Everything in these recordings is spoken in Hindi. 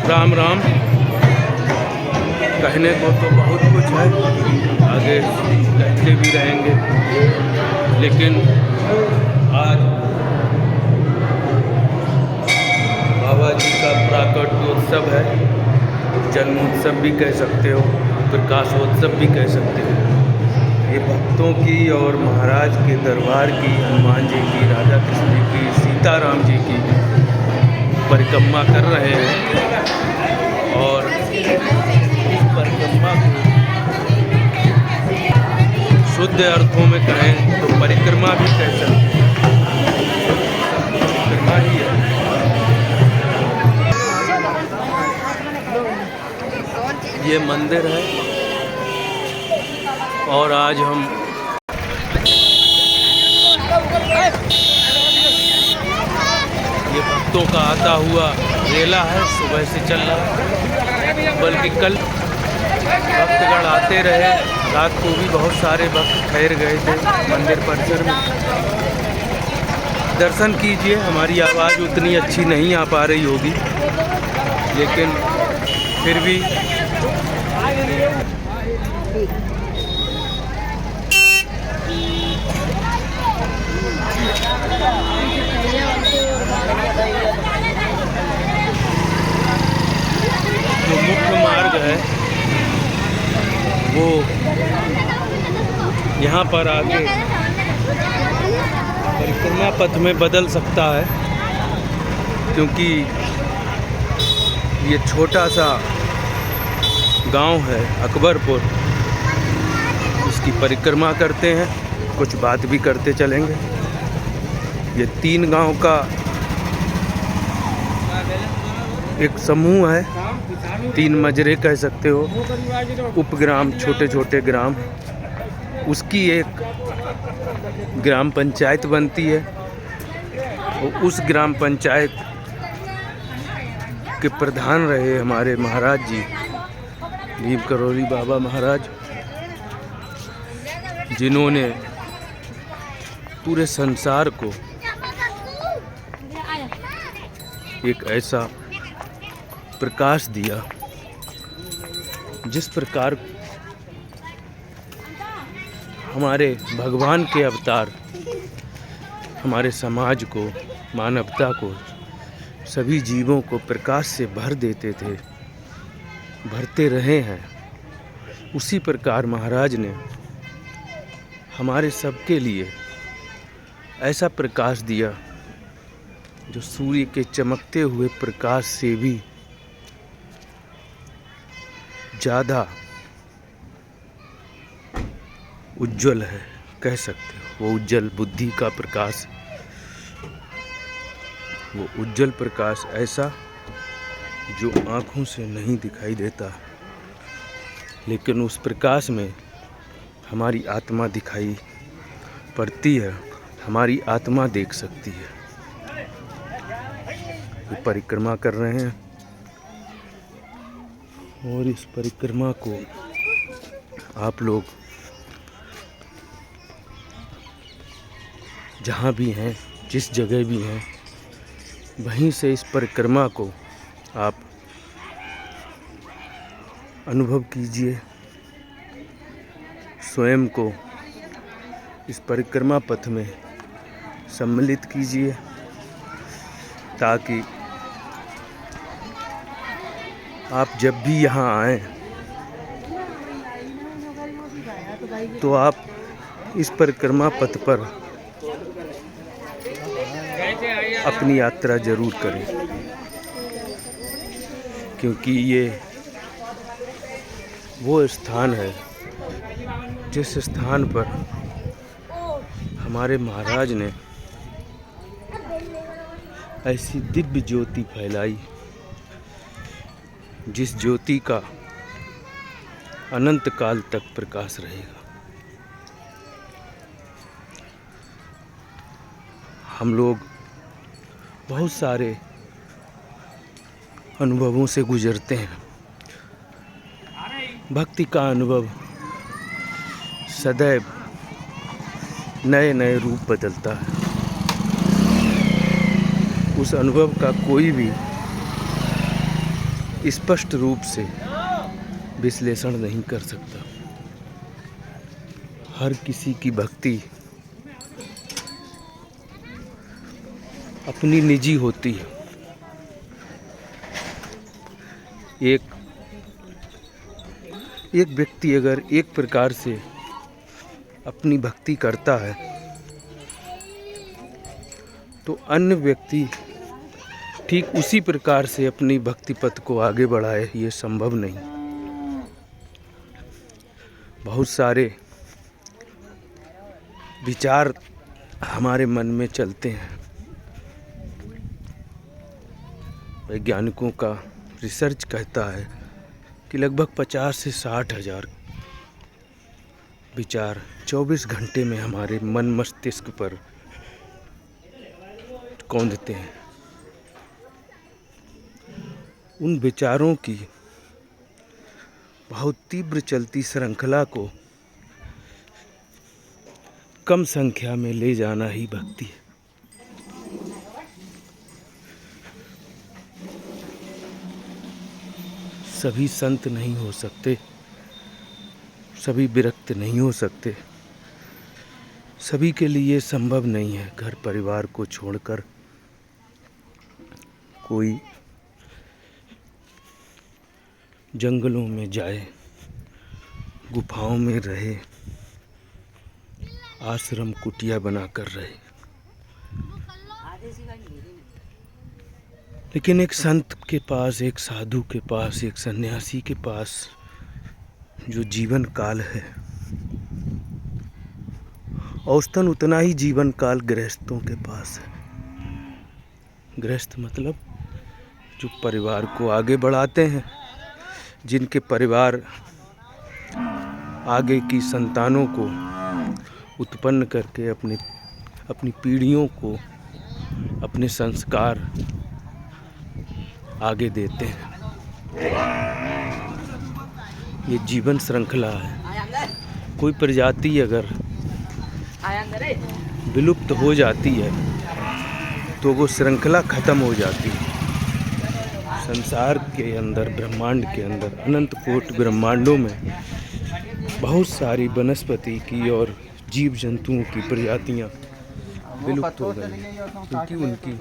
राम राम। कहने को तो बहुत कुछ है, आगे कहते भी रहेंगे, लेकिन आज बाबा जी का प्राकट्योत्सव है। जन्मोत्सव भी कह सकते हो, प्रकाशोत्सव भी कह सकते हो। ये भक्तों की और महाराज के दरबार की, हनुमान जी की, राधा कृष्ण जी की, सीताराम जी की परिक्रमा कर रहे हैं। और इस परिक्रमा को शुद्ध अर्थों में कहें तो परिक्रमा भी कह सकते हैं, परिक्रमा ही है। ये मंदिर है और आज हम ये भक्तों का आता हुआ रेला है, सुबह से चल रहा है। बल्कि कल भक्तगण आते रहे, रात को भी बहुत सारे भक्त ठहर गए थे मंदिर परिसर में। दर्शन कीजिए। हमारी आवाज़ उतनी अच्छी नहीं आ पा रही होगी, लेकिन फिर भी जो मुख्य मार्ग है वो यहाँ पर आके परिक्रमा पथ में बदल सकता है, क्योंकि ये छोटा सा गांव है अकबरपुर, उसकी परिक्रमा करते हैं। कुछ बात भी करते चलेंगे। ये 3 गांव का एक समूह है, 3 मजरे कह सकते हो, उपग्राम, छोटे छोटे ग्राम। उसकी एक ग्राम पंचायत बनती है। और उस ग्राम पंचायत के प्रधान रहे हमारे महाराज जी, भीम करौरी बाबा महाराज, जिन्होंने पूरे संसार को एक ऐसा प्रकाश दिया जिस प्रकार हमारे भगवान के अवतार हमारे समाज को, मानवता को, सभी जीवों को प्रकाश से भर देते थे, भरते रहे हैं। उसी प्रकार महाराज ने हमारे सबके लिए ऐसा प्रकाश दिया जो सूर्य के चमकते हुए प्रकाश से भी ज़्यादा उज्जवल है, कह सकते हो। वो उज्जवल बुद्धि का प्रकाश, वो उज्जवल प्रकाश ऐसा जो आँखों से नहीं दिखाई देता, लेकिन उस प्रकाश में हमारी आत्मा दिखाई पड़ती है, हमारी आत्मा देख सकती है। ये परिक्रमा कर रहे हैं और इस परिक्रमा को आप लोग जहाँ भी हैं, जिस जगह भी हैं, वहीं से इस परिक्रमा को आप अनुभव कीजिए। स्वयं को इस परिक्रमा पथ में सम्मिलित कीजिए, ताकि आप जब भी यहाँ आएं तो आप इस परिक्रमा पथ पर अपनी यात्रा जरूर करें, क्योंकि ये वो स्थान है जिस स्थान पर हमारे महाराज ने ऐसी दिव्य ज्योति फैलाई, जिस ज्योति का अनंत काल तक प्रकाश रहेगा। हम लोग बहुत सारे अनुभवों से गुजरते हैं। भक्ति का अनुभव सदैव नए नए रूप बदलता है। उस अनुभव का कोई भी स्पष्ट रूप से विश्लेषण नहीं कर सकता। हर किसी की भक्ति अपनी निजी होती है। एक व्यक्ति अगर एक प्रकार से अपनी भक्ति करता है तो अन्य व्यक्ति ठीक उसी प्रकार से अपनी भक्ति पथ को आगे बढ़ाए, ये संभव नहीं। बहुत सारे विचार हमारे मन में चलते हैं। वैज्ञानिकों का रिसर्च कहता है कि लगभग 50 से 60 हज़ार विचार 24 घंटे में हमारे मन मस्तिष्क पर कौंधते हैं। उन विचारों की बहुत तीव्र चलती श्रृंखला को कम संख्या में ले जाना ही भक्ति है। सभी संत नहीं हो सकते, सभी विरक्त नहीं हो सकते, सभी के लिए संभव नहीं है घर परिवार को छोड़कर कोई जंगलों में जाए, गुफाओं में रहे, आश्रम कुटिया बनाकर रहे। लेकिन एक संत के पास, एक साधु के पास, एक सन्यासी के पास जो जीवन काल है, औसतन उतना ही जीवन काल गृहस्थों के पास है। गृहस्थ मतलब जो परिवार को आगे बढ़ाते हैं, जिनके परिवार आगे की संतानों को उत्पन्न करके अपनी पीढ़ियों को अपने संस्कार आगे देते हैं। ये जीवन श्रृंखला है। कोई प्रजाति अगर विलुप्त हो जाती है तो वो श्रृंखला खत्म हो जाती है। संसार के अंदर, ब्रह्मांड के अंदर, अनंत कोटि ब्रह्मांडों में बहुत सारी वनस्पति की और जीव जंतुओं की प्रजातियां विलुप्त हो गई क्योंकि उनकी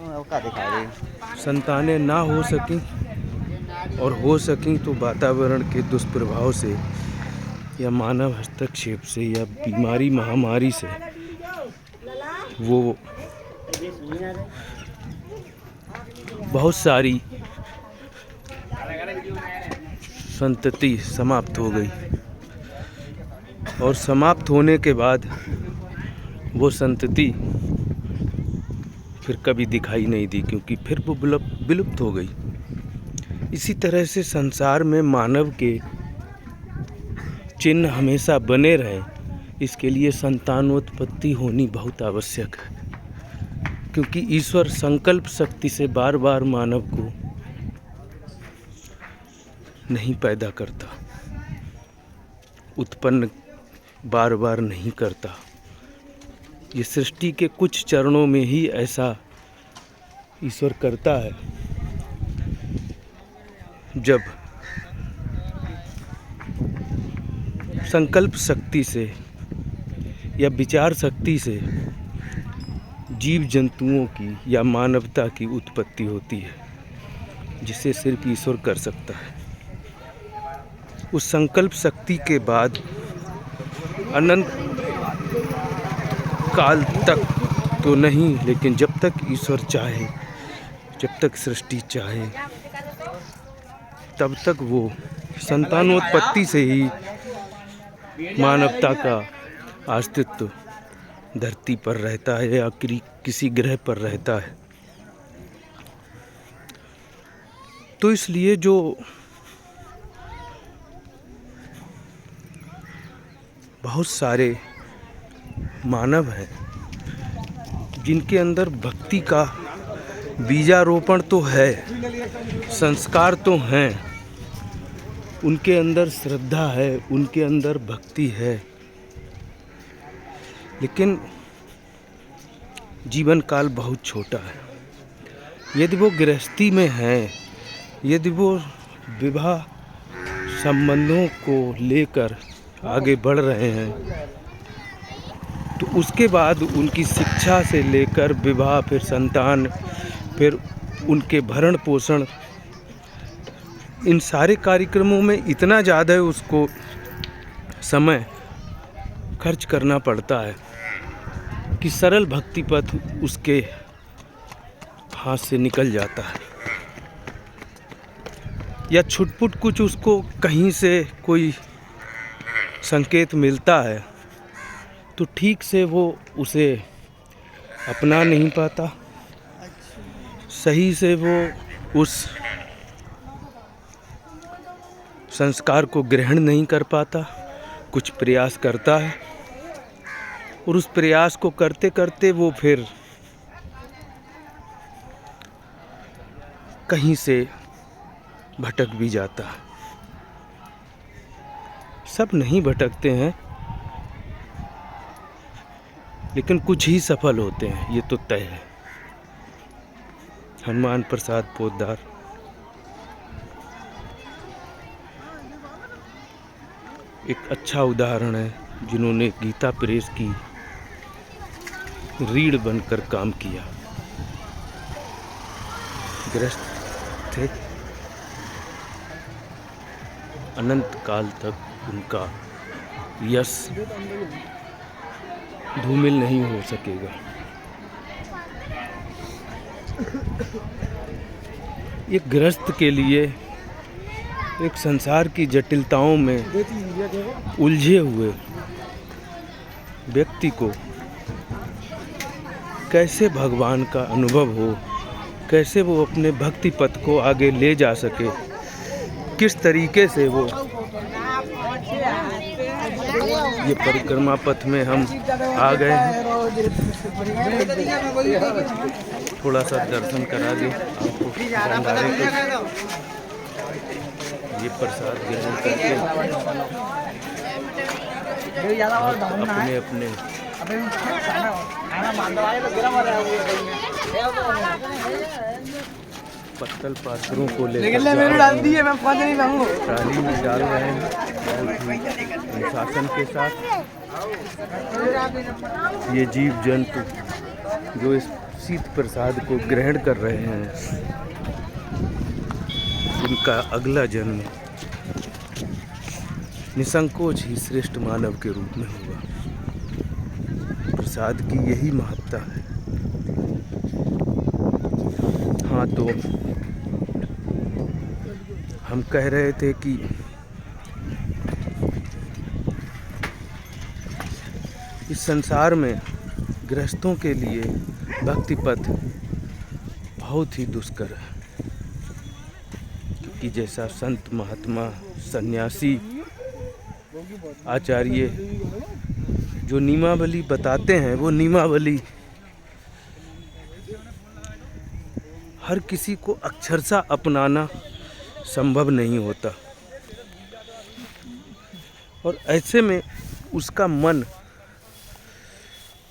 संतानें ना हो सकें, और हो सकें तो वातावरण के दुष्प्रभाव से या मानव हस्तक्षेप से या बीमारी महामारी से वो बहुत सारी संतति समाप्त हो गई। और समाप्त होने के बाद वो संतति फिर कभी दिखाई नहीं दी क्योंकि फिर वो विलुप्त हो गई। इसी तरह से संसार में मानव के चिन्ह हमेशा बने रहे, इसके लिए संतानोत्पत्ति होनी बहुत आवश्यक है। क्योंकि ईश्वर संकल्प शक्ति से बार बार मानव को नहीं पैदा करता, उत्पन्न बार बार नहीं करता। ये सृष्टि के कुछ चरणों में ही ऐसा ईश्वर करता है जब संकल्प शक्ति से या विचार शक्ति से जीव जंतुओं की या मानवता की उत्पत्ति होती है, जिसे सिर्फ ईश्वर कर सकता है। उस संकल्प शक्ति के बाद अनंत काल तक तो नहीं, लेकिन जब तक ईश्वर चाहे, जब तक सृष्टि चाहे, तब तक वो संतानोत्पत्ति से ही मानवता का अस्तित्व धरती पर रहता है या किसी ग्रह पर रहता है। तो इसलिए जो बहुत सारे मानव हैं जिनके अंदर भक्ति का बीजारोपण तो है, संस्कार तो हैं, उनके अंदर श्रद्धा है, उनके अंदर भक्ति है, लेकिन जीवन काल बहुत छोटा है। यदि वो गृहस्थी में है, यदि वो विवाह संबंधों को लेकर आगे बढ़ रहे हैं, तो उसके बाद उनकी शिक्षा से लेकर विवाह, फिर संतान, फिर उनके भरण पोषण, इन सारे कार्यक्रमों में इतना ज़्यादा उसको समय खर्च करना पड़ता है कि सरल भक्ति पथ उसके हाथ से निकल जाता है, या छुटपुट कुछ उसको कहीं से कोई संकेत मिलता है तो ठीक से वो उसे अपना नहीं पाता, सही से वो उस संस्कार को ग्रहण नहीं कर पाता। कुछ प्रयास करता है और उस प्रयास को करते करते वो फिर कहीं से भटक भी जाता है। सब नहीं भटकते हैं, लेकिन कुछ ही सफल होते हैं, ये तो तय है। हनुमान प्रसाद पोद्दार एक अच्छा उदाहरण है, जिन्होंने गीता प्रेस की रीढ़ बनकर काम किया। गृहस्थ थे, अनंत काल तक उनका यश धूमिल नहीं हो सकेगा। एक गृहस्थ के लिए एक संसार की जटिलताओं में उलझे हुए व्यक्ति को कैसे भगवान का अनुभव हो, कैसे वो अपने भक्ति पथ को आगे ले जा सके, किस तरीके से वो ये परिक्रमा पथ में हम आ गए हैं। थोड़ा सा दर्शन करा दें आपको भंडारे को, ये प्रसाद ग्रहण करके अपने अपने पत्तल पात्रों को लेकर ट्राली में डाल रहे हैं, अनुशासन के साथ। ये जीव जंतु जो इस शीत प्रसाद को ग्रहण कर रहे हैं, उनका अगला जन्म निसंकोच ही श्रेष्ठ मानव के रूप में होगा। प्रसाद की यही महत्ता है। हाँ, तो हम कह रहे थे कि इस संसार में गृहस्थों के लिए भक्ति पथ बहुत ही दुष्कर है, क्योंकि जैसा संत महात्मा सन्यासी आचार्य जो नियमावली बताते हैं, वो नियमावली हर किसी को अक्षरशः अपनाना संभव नहीं होता, और ऐसे में उसका मन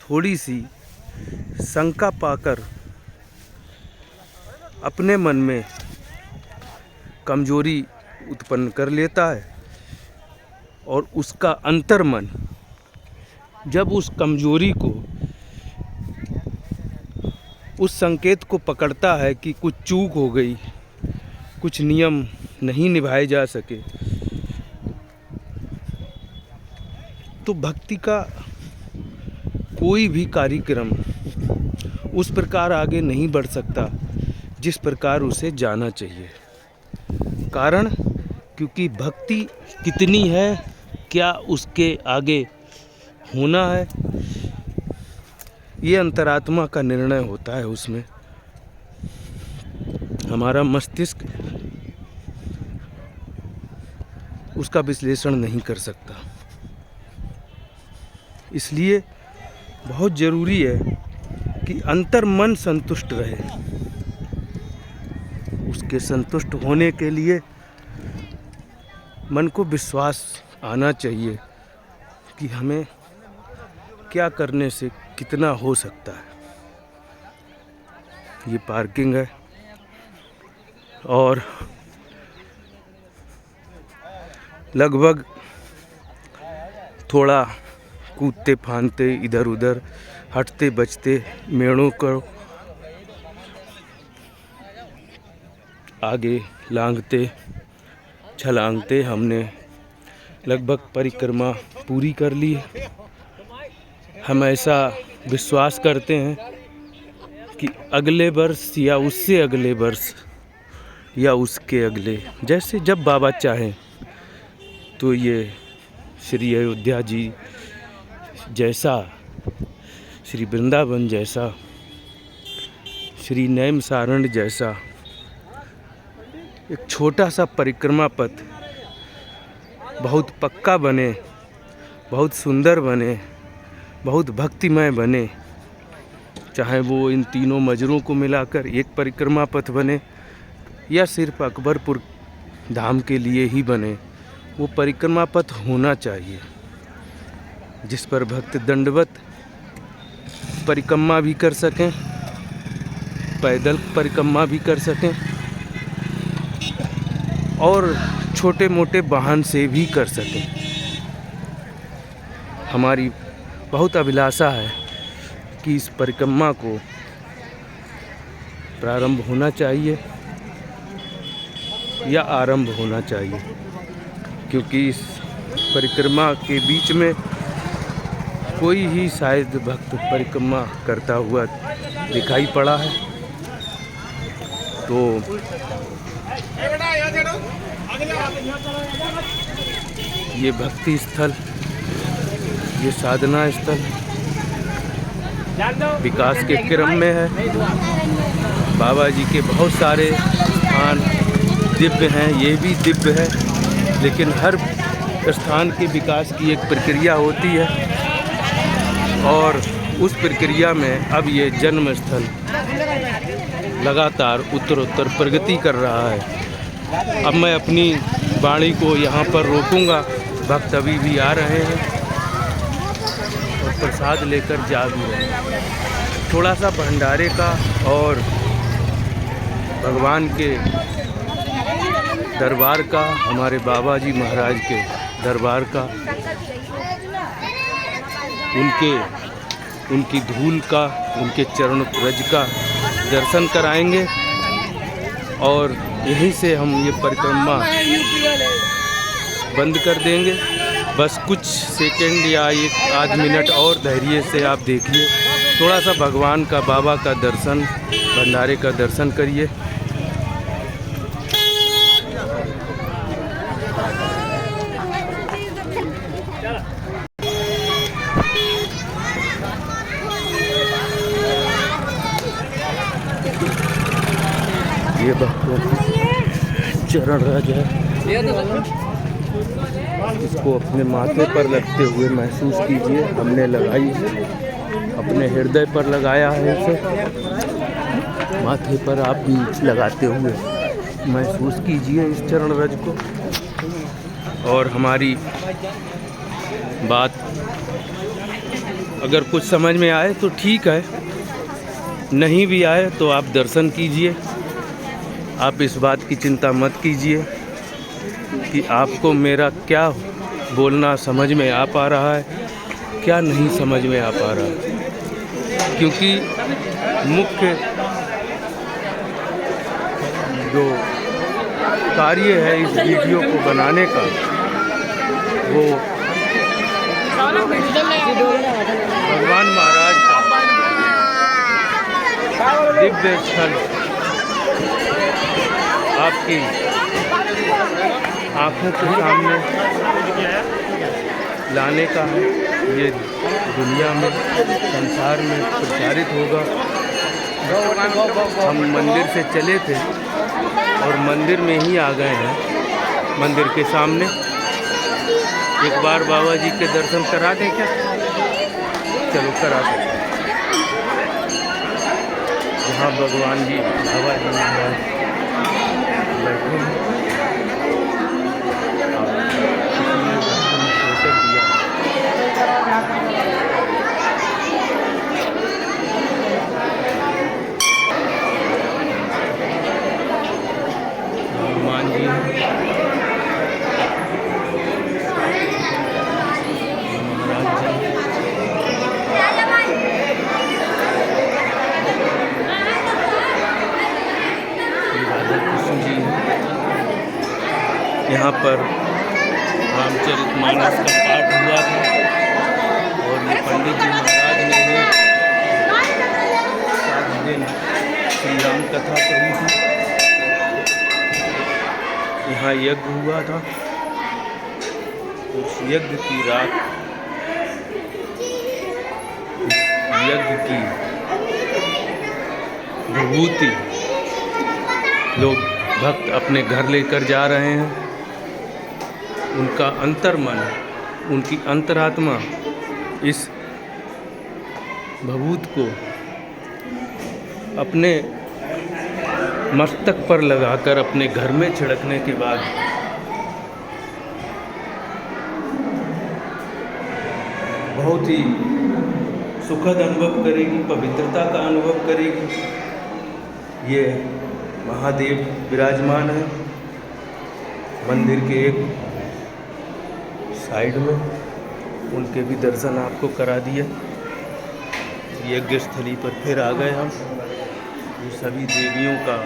थोड़ी सी शंका पाकर अपने मन में कमजोरी उत्पन्न कर लेता है, और उसका अंतर्मन जब उस कमजोरी को, उस संकेत को पकड़ता है कि कुछ चूक हो गई, कुछ नियम नहीं निभाए जा सके, तो भक्ति का कोई भी कार्यक्रम उस प्रकार आगे नहीं बढ़ सकता जिस प्रकार उसे जाना चाहिए। कारण, क्योंकि भक्ति कितनी है, क्या उसके आगे होना है, ये अंतरात्मा का निर्णय होता है। उसमें हमारा मस्तिष्क उसका विश्लेषण नहीं कर सकता। इसलिए बहुत ज़रूरी है कि अंतर्मन संतुष्ट रहे। उसके संतुष्ट होने के लिए मन को विश्वास आना चाहिए कि हमें क्या करने से कितना हो सकता है। ये पार्किंग है, और लगभग थोड़ा कूदते फांदते इधर उधर हटते बचते मेड़ों को आगे लांघते छलांगते हमने लगभग परिक्रमा पूरी कर ली है। हम ऐसा विश्वास करते हैं कि अगले वर्ष या उससे अगले वर्ष या उसके अगले, जैसे जब बाबा चाहें, तो ये श्री अयोध्या जी जैसा, श्री वृंदावन जैसा, श्री नैमिषारण्य जैसा एक छोटा सा परिक्रमा पथ बहुत पक्का बने, बहुत सुंदर बने, बहुत भक्तिमय बने। चाहे वो इन तीनों मजरों को मिलाकर एक परिक्रमा पथ बने या सिर्फ अकबरपुर धाम के लिए ही बने, वो परिक्रमा पथ होना चाहिए जिस पर भक्त दंडवत परिक्रमा भी कर सकें, पैदल परिक्रमा भी कर सकें और छोटे मोटे वाहन से भी कर सकें। हमारी बहुत अभिलाषा है कि इस परिक्रमा को प्रारंभ होना चाहिए या आरंभ होना चाहिए, क्योंकि इस परिक्रमा के बीच में कोई ही शायद भक्त परिक्रमा करता हुआ दिखाई पड़ा है। तो ये भक्ति स्थल, ये साधना स्थल विकास के क्रम में है। बाबा जी के बहुत सारे स्थान दिव्य हैं, ये भी दिव्य है, लेकिन हर स्थान के विकास की एक प्रक्रिया होती है और उस प्रक्रिया में अब ये जन्म स्थल लगातार उत्तरोत्तर प्रगति कर रहा है। अब मैं अपनी वाणी को यहाँ पर रोकूंगा। भक्त अभी भी आ रहे हैं और प्रसाद लेकर जा भी रहे हैं। थोड़ा सा भंडारे का और भगवान के दरबार का, हमारे बाबा जी महाराज के दरबार का, उनकी धूल का, उनके चरण रज का दर्शन कराएंगे और यहीं से हम ये परिक्रमा बंद कर देंगे। बस कुछ सेकंड या एक आध मिनट और धैर्य से आप देखिए, थोड़ा सा भगवान का, बाबा का दर्शन, भंडारे का दर्शन करिए। ये भक्तों की चरण रज है, इसको अपने माथे पर लगते हुए महसूस कीजिए। हमने लगाई है, अपने हृदय पर लगाया है, इसे माथे पर आप भी लगाते हुए महसूस कीजिए इस चरण रज को। और हमारी बात अगर कुछ समझ में आए तो ठीक है, नहीं भी आए तो आप दर्शन कीजिए। आप इस बात की चिंता मत कीजिए कि आपको मेरा क्या बोलना समझ में आ पा रहा है, क्या नहीं समझ में आ पा रहा है, क्योंकि मुख्य जो कार्य है इस वीडियो को बनाने का, वो भगवान महाराज का दिव्य क्षण आपकी आँखों के सामने लाने का है। ये दुनिया में, संसार में प्रचारित होगा। हम मंदिर से चले थे और मंदिर में ही आ गए हैं, मंदिर के सामने। एक बार बाबा जी के दर्शन करा दें क्या? चलो करा दें। जहाँ भगवान जी, बाबा जी बैठे हैं, हनुमान जी राधा कृष्ण जी हैं। यहाँ पर रामचरितमानस का पाठ हुआ था और ये पंडित जी महाराज ने ही 7 दिन श्री राम कथा कही थी। यहाँ यज्ञ हुआ था। उस यज्ञ की रात, यज्ञ की विभूति लोग भक्त अपने घर लेकर जा रहे हैं। उनका अंतर्मन, उनकी अंतरात्मा इस भभूत को अपने मस्तक पर लगाकर अपने घर में छिड़कने के बाद बहुत ही सुखद अनुभव करेगी, पवित्रता का अनुभव करेगी। ये महादेव विराजमान है मंदिर के एक साइड में। उनके भी दर्शन आपको करा दिए। यज्ञ स्थली पर फिर आ गए हम। ये सभी देवियों का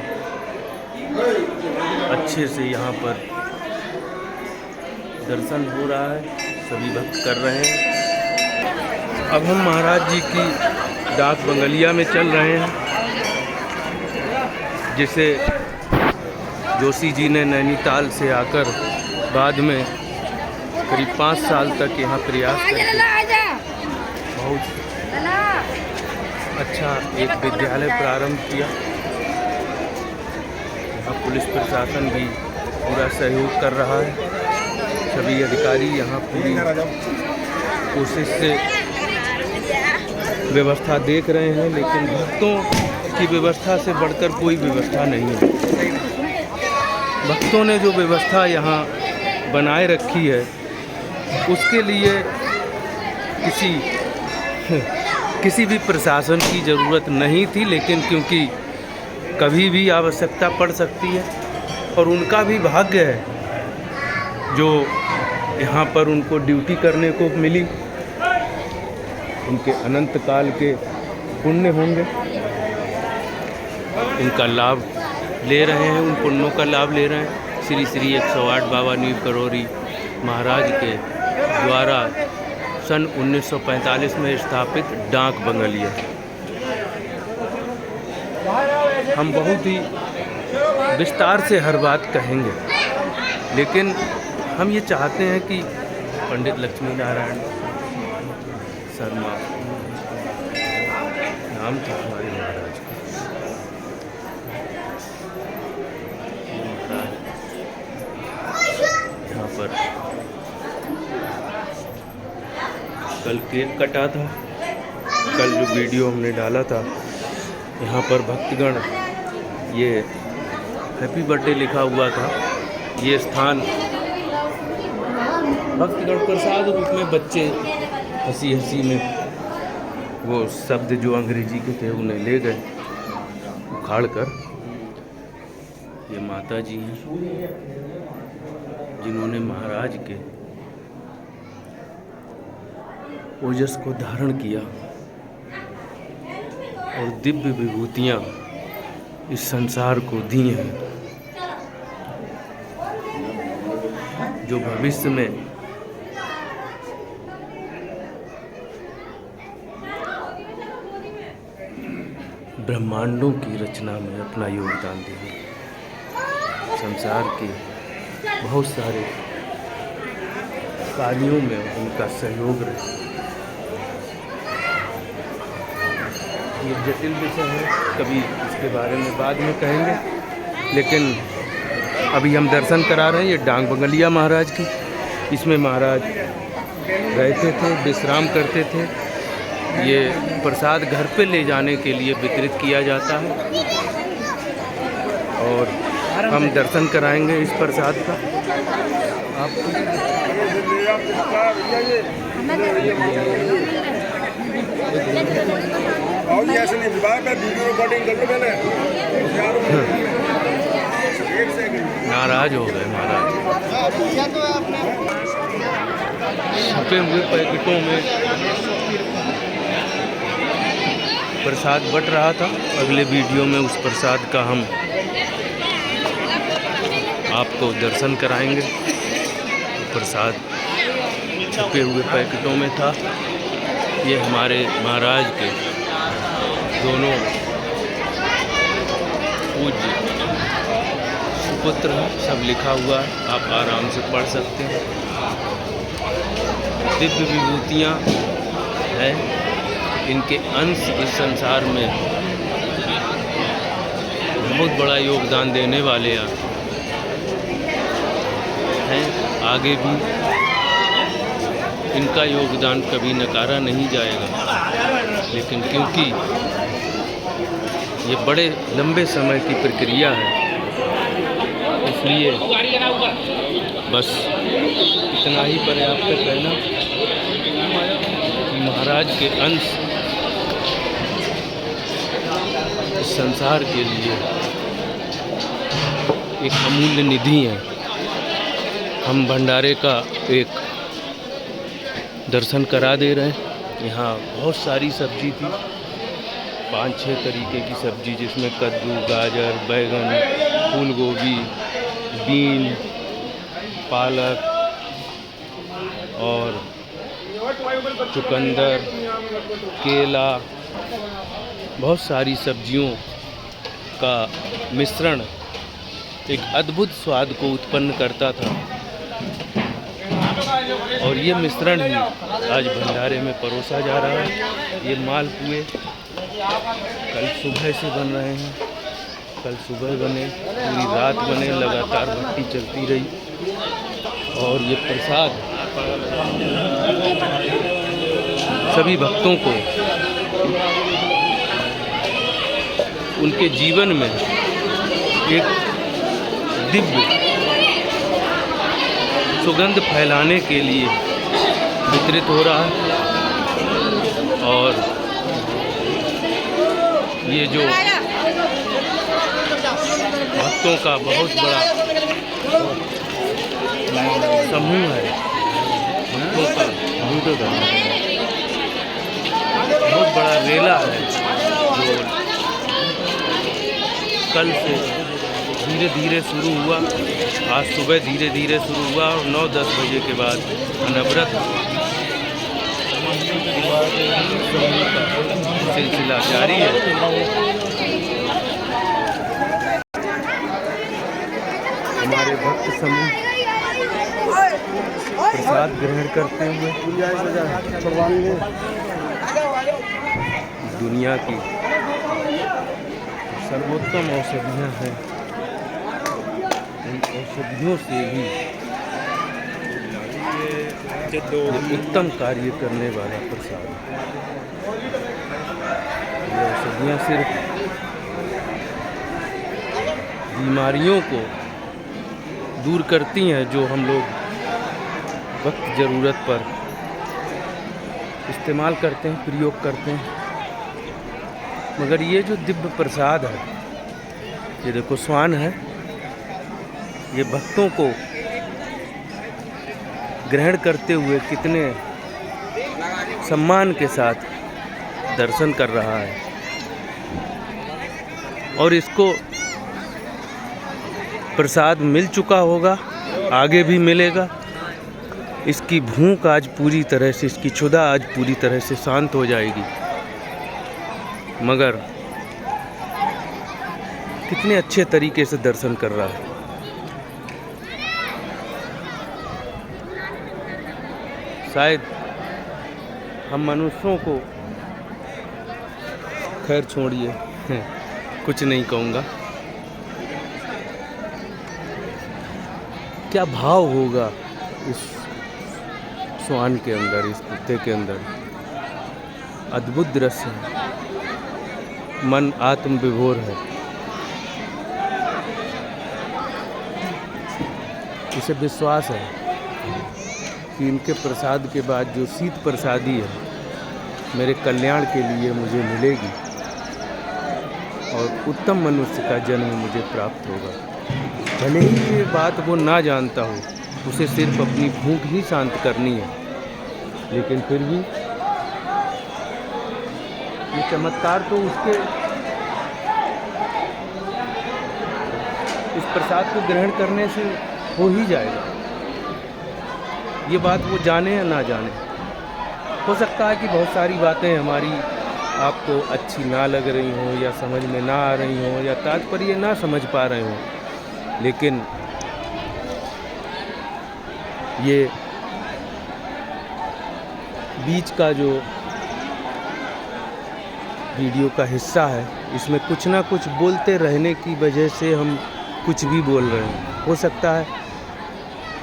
अच्छे से यहाँ पर दर्शन हो रहा है, सभी भक्त कर रहे हैं। अब हम महाराज जी की डाक बंगलिया में चल रहे हैं, जिसे जोशी जी ने नैनीताल से आकर बाद में करीब 5 साल तक यहाँ प्रयास करके बहुत अच्छा एक विद्यालय प्रारंभ किया। यहाँ पुलिस प्रशासन भी पूरा सहयोग कर रहा है। सभी अधिकारी यहाँ पूरी कोशिश से व्यवस्था देख रहे हैं, लेकिन भक्तों की व्यवस्था से बढ़कर कोई व्यवस्था नहीं है। भक्तों ने जो व्यवस्था यहाँ बनाए रखी है, उसके लिए किसी भी प्रशासन की ज़रूरत नहीं थी, लेकिन क्योंकि कभी भी आवश्यकता पड़ सकती है और उनका भी भाग्य है जो यहाँ पर उनको ड्यूटी करने को मिली। उनके अनंत काल के पुण्य होंगे, उनका लाभ ले रहे हैं, उन पुण्यों का लाभ ले रहे हैं। श्री श्री 108 बाबा नीव करौरी महाराज के द्वारा सन 1945 में स्थापित डाक बंगलिया। हम बहुत ही विस्तार से हर बात कहेंगे, लेकिन हम ये चाहते हैं कि पंडित लक्ष्मी नारायण शर्मा नाम था हमारे महाराज का। यहाँ पर कल केक कटा था। कल जो वीडियो हमने डाला था, यहाँ पर भक्तगण, ये हैप्पी बर्थडे लिखा हुआ था। ये स्थान भक्तगण प्रसाद रूप में बच्चे हंसी हंसी में वो शब्द जो अंग्रेजी के थे उन्हें ले गए उखाड़ कर। ये माता जी हैं जिन्होंने महाराज के ओजस को धारण किया और दिव्य विभूतियाँ इस संसार को दी हैं, जो भविष्य में ब्रह्मांडों की रचना में अपना योगदान देंगे। संसार के बहुत सारे कार्यों में उनका सहयोग रहे। ये जटिल विषय है, कभी इसके बारे में बाद में कहेंगे, लेकिन अभी हम दर्शन करा रहे हैं ये डाक बंगलिया महाराज की। इसमें महाराज रहते थे, विश्राम करते थे। ये प्रसाद घर पे ले जाने के लिए वितरित किया जाता है और हम दर्शन कराएंगे इस प्रसाद का आपको। नाराज हो गए महाराज। छपे हुए पैकेटों में प्रसाद बट रहा था। अगले वीडियो में उस प्रसाद का हम आपको दर्शन कराएंगे। तो प्रसाद छुपे हुए पैकेटों में था। ये हमारे महाराज के दोनों पूज्य सुपुत्र हैं, सब लिखा हुआ है, आप आराम से पढ़ सकते हैं। दिव्य विभूतियाँ हैं, इनके अंश इस संसार में बहुत बड़ा योगदान देने वाले हैं। आगे भी इनका योगदान कभी नकारा नहीं जाएगा, लेकिन क्योंकि ये बड़े लंबे समय की प्रक्रिया है, इसलिए बस इतना ही पर्याप्त कहना कि महाराज के अंश इस संसार के लिए एक अमूल्य निधि है। हम भंडारे का एक दर्शन करा दे रहे हैं। यहाँ बहुत सारी सब्जी थी, 5-6 तरीके की सब्जी, जिसमें कद्दू, गाजर, बैंगन, फूल गोभी, बीन, पालक और चुकंदर, केला, बहुत सारी सब्जियों का मिश्रण एक अद्भुत स्वाद को उत्पन्न करता था। और ये मिश्रण ही आज भंडारे में परोसा जा रहा है। ये मालपुए कल सुबह से बन रहे हैं, कल सुबह बने, पूरी रात बने, लगातार भट्टी चलती रही। और ये प्रसाद सभी भक्तों को उनके जीवन में एक दिव्य सुगंध फैलाने के लिए वितरित हो रहा है। और ये जो भक्तों का बहुत बड़ा समूह है, भक्तों का बहुत बड़ा रेला है, जो कल से धीरे धीरे शुरू हुआ। आज सुबह धीरे धीरे शुरू हुआ और 9-10 बजे के बाद अनवरत सिलसिला जारी है। हमारे भक्त समूह प्रसाद ग्रहण करते हुए दुनिया की सर्वोत्तम औषधियाँ हैं, इन औषधियों से भी ये उत्तम कार्य करने वाला प्रसाद है। ये औषधियाँ सिर्फ बीमारियों को दूर करती हैं, जो हम लोग वक्त ज़रूरत पर इस्तेमाल करते हैं, प्रयोग करते हैं। मगर ये जो दिव्य प्रसाद है, ये देखो स्वान है, ये भक्तों को ग्रहण करते हुए कितने सम्मान के साथ दर्शन कर रहा है। और इसको प्रसाद मिल चुका होगा, आगे भी मिलेगा। इसकी भूख आज पूरी तरह से, इसकी क्षुधा आज पूरी तरह से शांत हो जाएगी। मगर कितने अच्छे तरीके से दर्शन कर रहा है। शायद हम मनुष्यों को, खैर छोड़िए, कुछ नहीं कहूँगा। क्या भाव होगा इस स्वान के अंदर, इस कुत्ते के अंदर। अद्भुत दृश्य है, मन आत्म विभोर है। इसे विश्वास है कि इनके प्रसाद के बाद जो शीत प्रसादी है, मेरे कल्याण के लिए मुझे मिलेगी और उत्तम मनुष्य का जन्म मुझे प्राप्त होगा। भले ही ये बात वो ना जानता हो, उसे सिर्फ अपनी भूख ही शांत करनी है, लेकिन फिर भी ये चमत्कार तो उसके इस प्रसाद को ग्रहण करने से हो ही जाएगा। ये बात वो जाने या ना जाने। हो सकता है कि बहुत सारी बातें हमारी आपको अच्छी ना लग रही हों या समझ में ना आ रही हों या तात्पर्य ना समझ पा रहे हों, लेकिन ये बीच का जो वीडियो का हिस्सा है, इसमें कुछ ना कुछ बोलते रहने की वजह से हम कुछ भी बोल रहे हैं। हो सकता है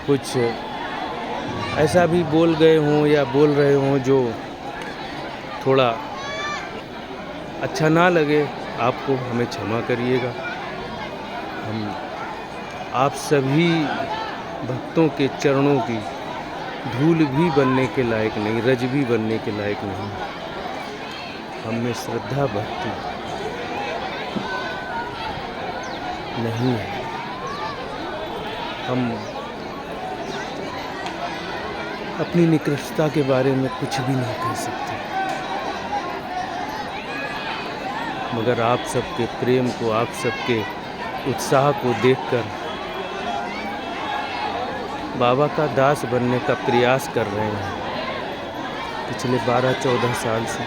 कुछ ऐसा भी बोल गए हों या बोल रहे हों जो थोड़ा अच्छा ना लगे आपको, हमें क्षमा करिएगा। हम आप सभी भक्तों के चरणों की धूल भी बनने के लायक नहीं, रज भी बनने के लायक नहीं। हम में श्रद्धा भक्ति नहीं है। हम अपनी निकृष्टता के बारे में कुछ भी नहीं कह सकते, मगर आप सबके प्रेम को, आप सबके उत्साह को देखकर बाबा का दास बनने का प्रयास कर रहे हैं पिछले 12-14 साल से।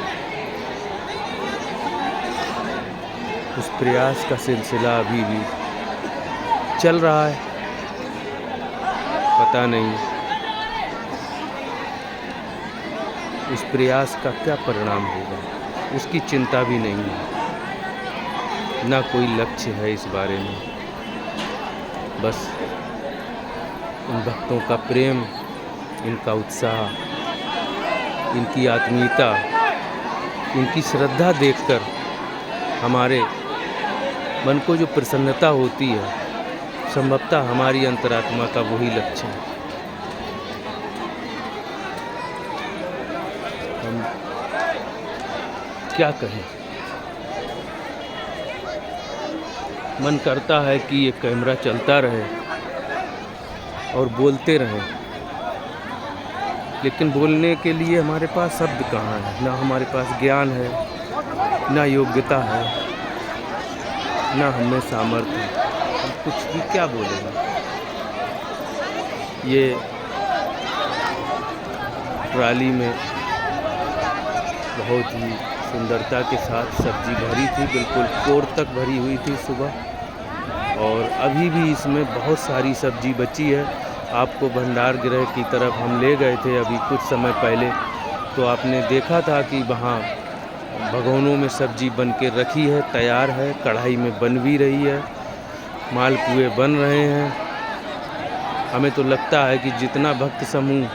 उस प्रयास का सिलसिला अभी भी चल रहा है। पता नहीं इस प्रयास का क्या परिणाम होगा, उसकी चिंता भी नहीं है, ना कोई लक्ष्य है इस बारे में। बस इन भक्तों का प्रेम, इनका उत्साह, इनकी आत्मीयता, इनकी श्रद्धा देखकर हमारे मन को जो प्रसन्नता होती है, संभवतः हमारी अंतरात्मा का वही लक्ष्य है। हम क्या कहें, मन करता है कि ये कैमरा चलता रहे और बोलते रहें, लेकिन बोलने के लिए हमारे पास शब्द कहाँ है। ना हमारे पास ज्ञान है, ना योग्यता है, ना हमें सामर्थ्य है। हम कुछ भी क्या बोलेंगे। ये ट्राली में बहुत ही सुंदरता के साथ सब्जी भरी थी, बिल्कुल कोर तक भरी हुई थी सुबह, और अभी भी इसमें बहुत सारी सब्जी बची है। आपको भंडार गृह की तरफ हम ले गए थे अभी कुछ समय पहले, तो आपने देखा था कि वहाँ भगोनों में सब्जी बन के रखी है, तैयार है, कढ़ाई में बन भी रही है, मालपुए बन रहे हैं। हमें तो लगता है कि जितना भक्त समूह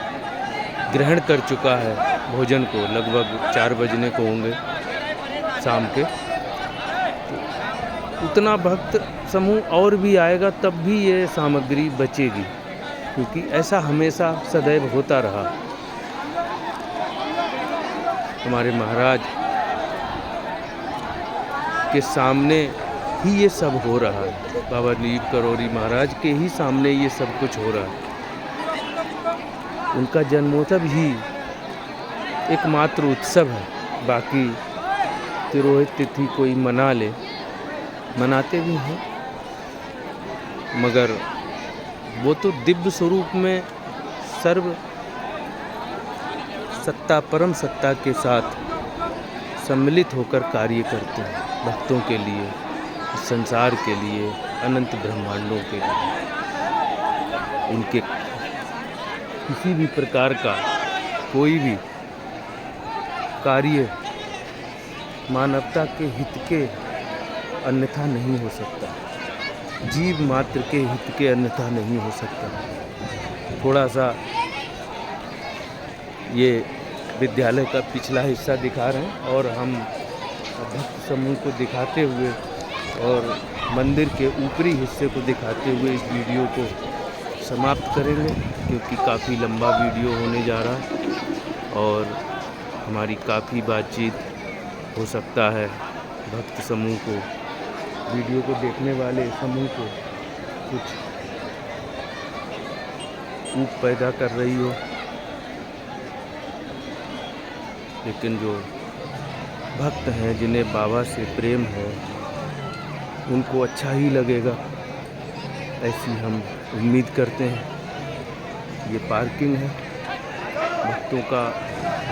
ग्रहण कर चुका है भोजन को, लगभग 4 बजने को होंगे शाम के, उतना भक्त समूह और भी आएगा तब भी ये सामग्री बचेगी, क्योंकि ऐसा हमेशा सदैव होता रहा। हमारे महाराज के सामने ही ये सब हो रहा है। बाबा नीब करौरी महाराज के ही सामने ये सब कुछ हो रहा है। उनका जन्मोत्सव ही एकमात्र उत्सव है। बाकी तिरोहित तिथि कोई मना ले, मनाते भी हैं, मगर वो तो दिव्य स्वरूप में सर्व सत्ता, परम सत्ता के साथ सम्मिलित होकर कार्य करते हैं भक्तों के लिए, संसार के लिए, अनंत ब्रह्मांडों के लिए। उनके किसी भी प्रकार का कोई भी कार्य मानवता के हित के अन्यथा नहीं हो सकता, जीव मात्र के हित के अन्यथा नहीं हो सकता। थोड़ा सा ये विद्यालय का पिछला हिस्सा दिखा रहे हैं और हम भक्त समूह को दिखाते हुए और मंदिर के ऊपरी हिस्से को दिखाते हुए इस वीडियो को समाप्त करेंगे, क्योंकि काफ़ी लंबा वीडियो होने जा रहा है और हमारी काफ़ी बातचीत हो सकता है भक्त समूह को, वीडियो को देखने वाले समूह को कुछ ऊब पैदा कर रही हो, लेकिन जो भक्त हैं जिन्हें बाबा से प्रेम है उनको अच्छा ही लगेगा। ऐसी हम उम्मीद करते हैं। ये पार्किंग है, भक्तों का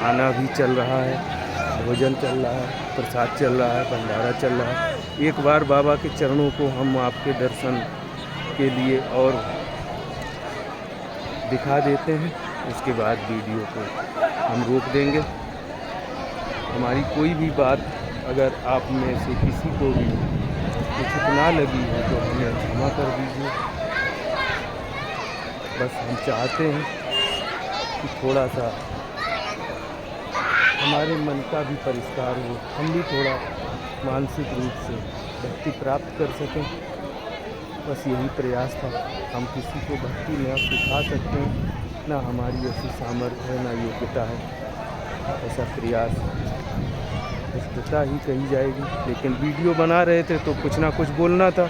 आना भी चल रहा है, भोजन चल रहा है, प्रसाद चल रहा है, भंडारा चल रहा है। एक बार बाबा के चरणों को हम आपके दर्शन के लिए और दिखा देते हैं, उसके बाद वीडियो को हम रोक देंगे। हमारी कोई भी बात अगर आप में से किसी को भी उचित ना लगी हो तो हमें क्षमा कर दीजिए। बस हम चाहते हैं कि थोड़ा सा हमारे मन का भी परिष्कार हो, हम भी थोड़ा मानसिक रूप से भक्ति प्राप्त कर सकें। बस यही प्रयास था। हम किसी को भक्ति न सिखा सकते हैं, ना हमारी ऐसी सामर्थ्य है, ना योग्यता है। ऐसा प्रयास पुष्टता ही कही जाएगी। लेकिन वीडियो बना रहे थे तो कुछ ना कुछ बोलना था,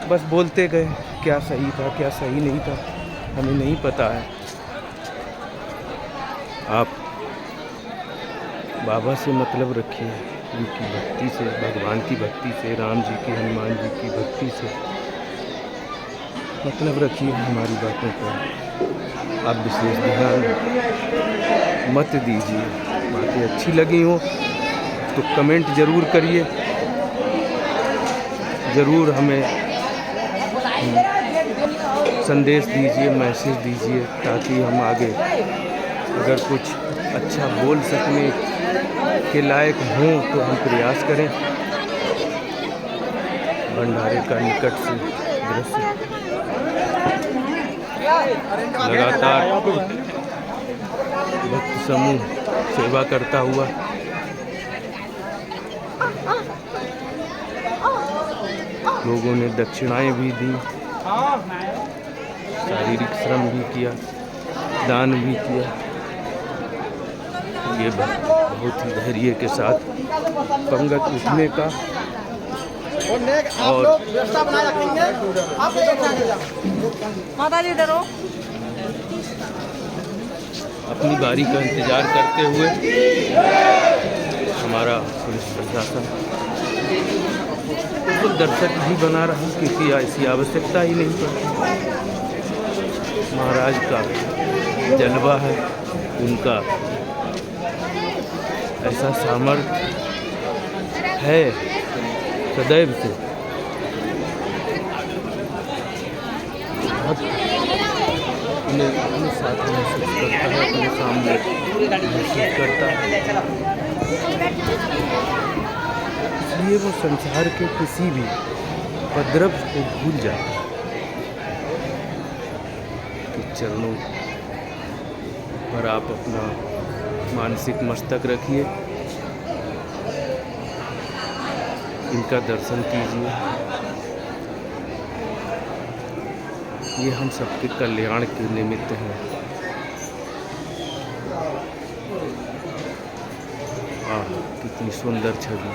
बस बोलते गए। क्या सही था क्या सही नहीं था हमें नहीं पता है। आप बाबा से मतलब रखिए, उनकी भक्ति से, भगवान की भक्ति से, राम जी की, हनुमान जी की भक्ति से मतलब रखिए। हमारी बातों को आप विशेष ध्यान मत दीजिए। बातें अच्छी लगी हो तो कमेंट ज़रूर करिए, ज़रूर हमें संदेश दीजिए, मैसेज दीजिए, ताकि हम आगे अगर कुछ अच्छा बोल सकने के लायक हों तो हम प्रयास करें। भंडारे का निकट से दृश्य लगातार भक्त समूह सेवा करता हुआ लोगों ने दक्षिणाएं भी दी, शारीरिक श्रम भी किया, दान भी किया। ये बहुत ही धैर्य के साथ पंगत उठने का और अपनी बारी का इंतजार करते हुए हमारा पुलिस प्रशासन बिल्कुल दर्शक भी बना रहा, क्योंकि ऐसी आवश्यकता ही नहीं पड़ती। महाराज का जलवा है, उनका ऐसा सामर्थ्य है सदैव से। उन्हें अपने साथ महसूस करता है, अपने सामने महसूस करता है, इसलिए वो संसार के किसी भी उपद्रव को भूल जाता है। कि चरणों पर आप अपना मानसिक मस्तक रखिए, इनका दर्शन कीजिए। ये हम सबके कल्याण के निमित्त हैं। कितनी सुंदर छवि।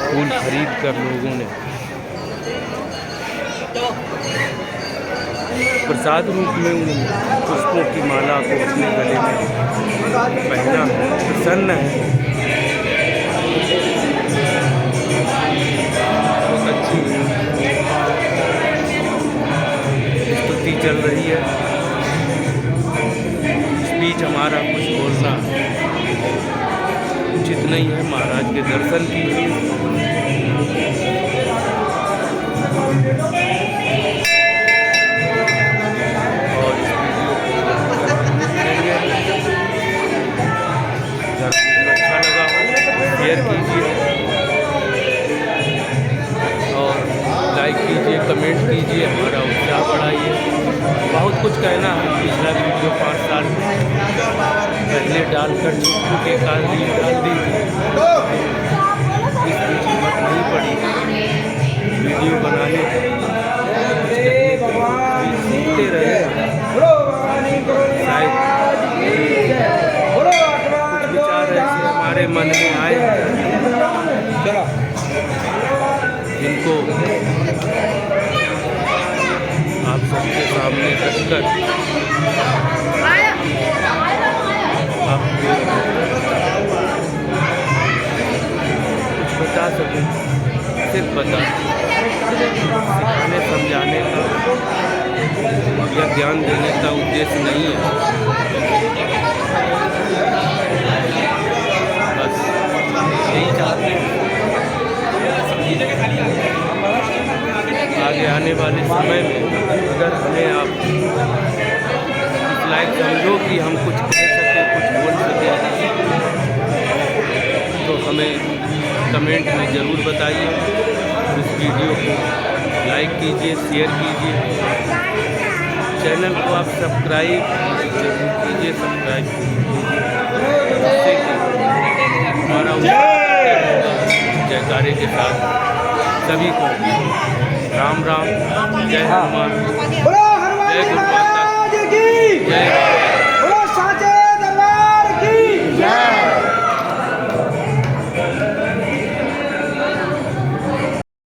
फूल खरीद कर लोगों ने प्रसाद रूप में उन पुष्पों की माला को अपने गले में पहना, प्रसन्न है। बहुत अच्छी स्तुति चल रही है। इस बीच हमारा कुछ बोलना उचित नहीं है। महाराज के दर्शन कीजिए। और इस वीडियो को अच्छा लगा हो शेयर कीजिए और लाइक कीजिए, कमेंट कीजिए, हमारा उत्साह बढ़ाइए। बहुत कुछ कहना है। पिछला वीडियो 5 साल पहले डालकर छुट्टी के काल रील डाल दी थी, इस बीच हिम्मत नहीं पड़ी वीडियो बनाने की। सीखते रहे शायद सामने रखकर आपको कुछ बता सकूं, सिर्फ सिखाने समझाने का या ज्ञान देने का उद्देश्य नहीं है। बस यही चाहते हैं आगे आने वाले समय में अगर हमें आप इस लायक समझो कि हम कुछ कह सकें, कुछ बोल सकें, तो हमें कमेंट में ज़रूर बताइए। इस वीडियो को लाइक कीजिए, शेयर कीजिए, चैनल को आप सब्सक्राइब जरूर कीजिए, सब्सक्राइब जिससे कि हमारा जयकारे के साथ सभी को राम राम, जय हनुमान, जय गुरु माता, जय